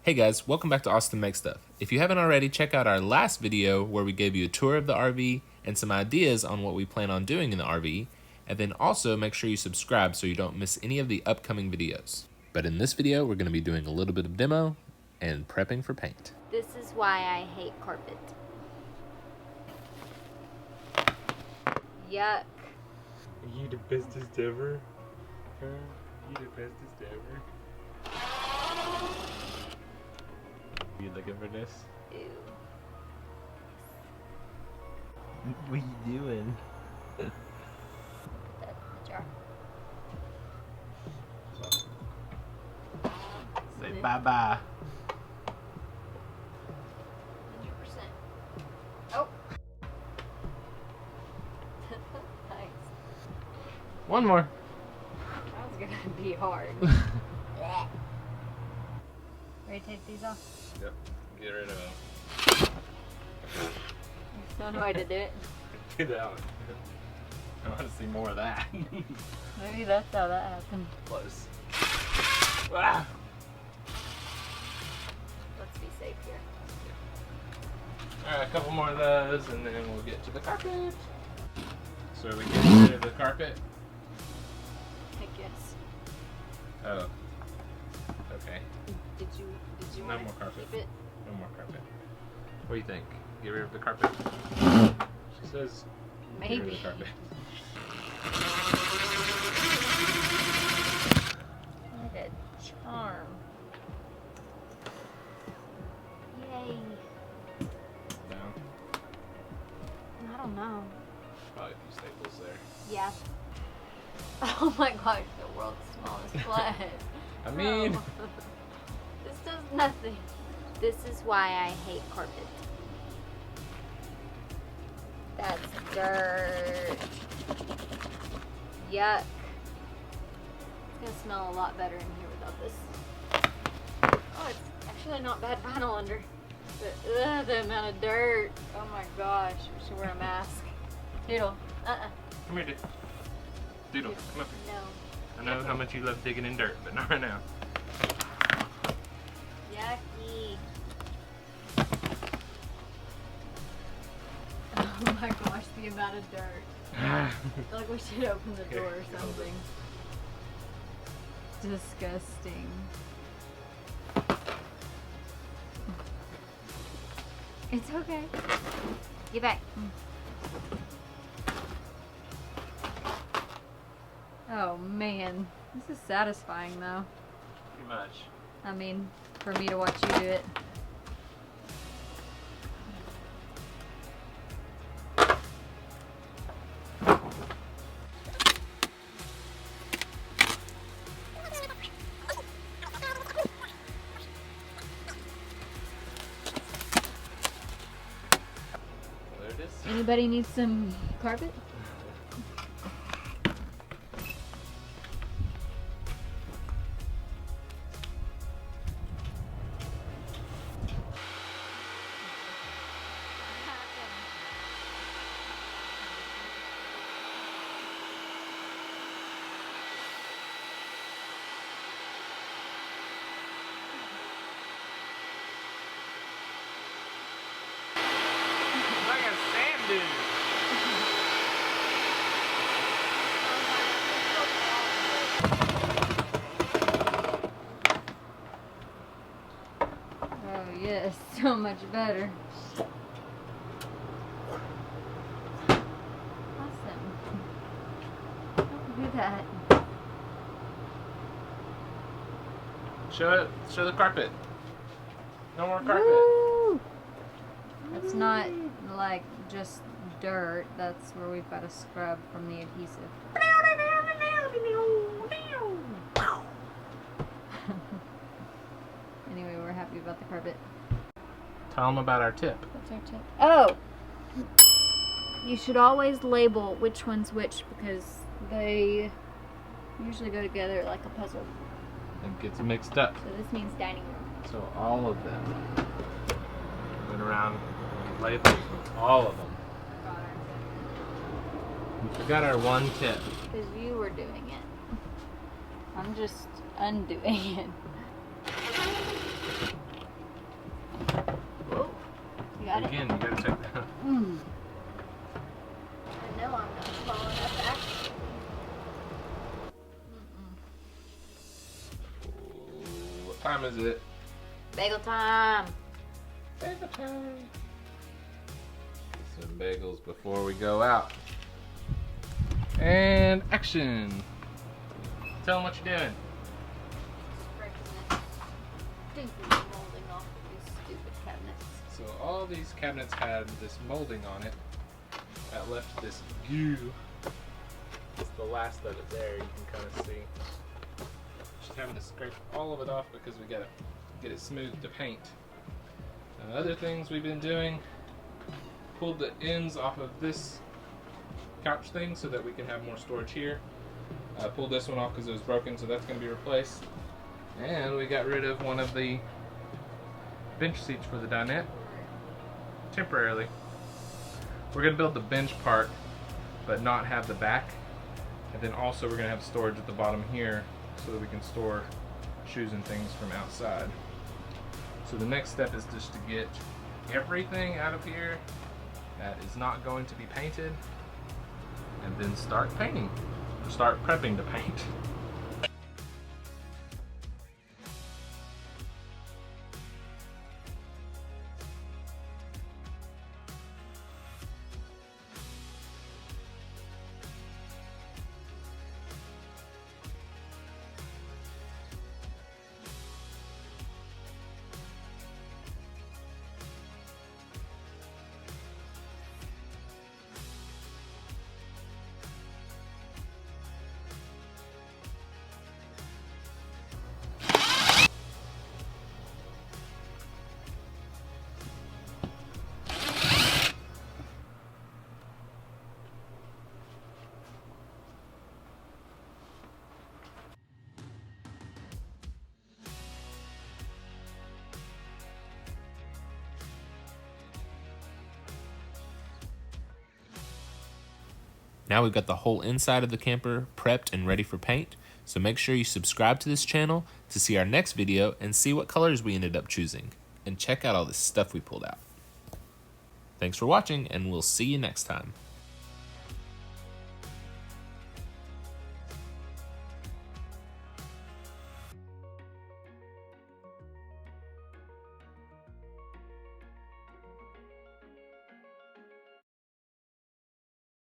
Hey guys, welcome back to Austin Make Stuff. If you haven't already, check out our last video where we gave you a tour of the RV and some ideas on what we plan on doing in the RV, and then also make sure you subscribe so you don't miss any of the upcoming videos. But in this video, we're going to be doing a little bit of demo and prepping for paint. This is why I hate carpet. Yuck. Are you the bestest ever? Huh? You the bestest ever? You looking for this? Ew. What are you doing? Put that in the jar. Say bye-bye. 100%. Oh. Nice. One more. That was gonna be hard. Ready to take these off? Yep. Get rid of them. There's no way to do it. Get out. I want to see more of that. Maybe that's how that happened. Close. Ah! Let's be safe here. Alright, a couple more of those and then we'll get to the carpet. So are we getting rid of the carpet? I guess. Oh. Okay. Did you No want more to carpet. keep it? No more carpet. What do you think? Get rid of the carpet? She says get rid of Maybe. the carpet. What a charm. Yay. Down. I don't know. Probably a few staples there. Yeah. Oh my gosh, the world's smallest flag. I mean, This does nothing. This is why I hate carpet. That's dirt. Yuck. It's gonna smell a lot better in here without this. Oh, it's actually not bad vinyl under. But the amount of dirt. Oh my gosh. We should wear a mask. Doodle. come here, dude. Doodle, come up here. No. I know how much you love digging in dirt, but not right now. Yucky. Oh my gosh, the amount of dirt. I feel like we should open the door or Okay, something. Disgusting. It's okay. Get back. Oh man, this is satisfying though. Pretty much. I mean, for me to watch you do it. There it is. Anybody need some carpet? Like a sand dune. Oh yes, so much better. Awesome. Don't do that. Show the carpet. No more carpet. Woo! It's not like just dirt. That's where we've got to scrub from the adhesive. Anyway, we're happy about the carpet. Tell them about our tip. What's our tip? Oh! You should always label which one's which because they usually go together like a puzzle. It gets mixed up. So this means dining room. So all of them. Went around labels with all of them. We forgot our one tip. Because you were doing it. I'm just undoing it. got it. Again, you gotta take that. I know I'm not small enough, actually. What time is it? Bagel time. Bagel time. Get some bagels before we go out. And action. Tell them what you're doing. Stupid molding off of these stupid cabinets. So all these cabinets had this molding on it that left this goo. It's the last of it there, you can kind of see. Just having to scrape all of it off because we gotta get it smooth to paint. Other things we've been doing, pulled the ends off of this couch thing so that we can have more storage here. Pulled this one off because it was broken, so that's going to be replaced. And we got rid of one of the bench seats for the dinette temporarily. We're going to build the bench part but not have the back, and then also we're going to have storage at the bottom here so that we can store shoes and things from outside. So the next step is just to get everything out of here that is not going to be painted, and then start painting, or start prepping to paint. Now we've got the whole inside of the camper prepped and ready for paint, so make sure you subscribe to this channel to see our next video and see what colors we ended up choosing, and check out all the stuff we pulled out. Thanks for watching, and we'll see you next time.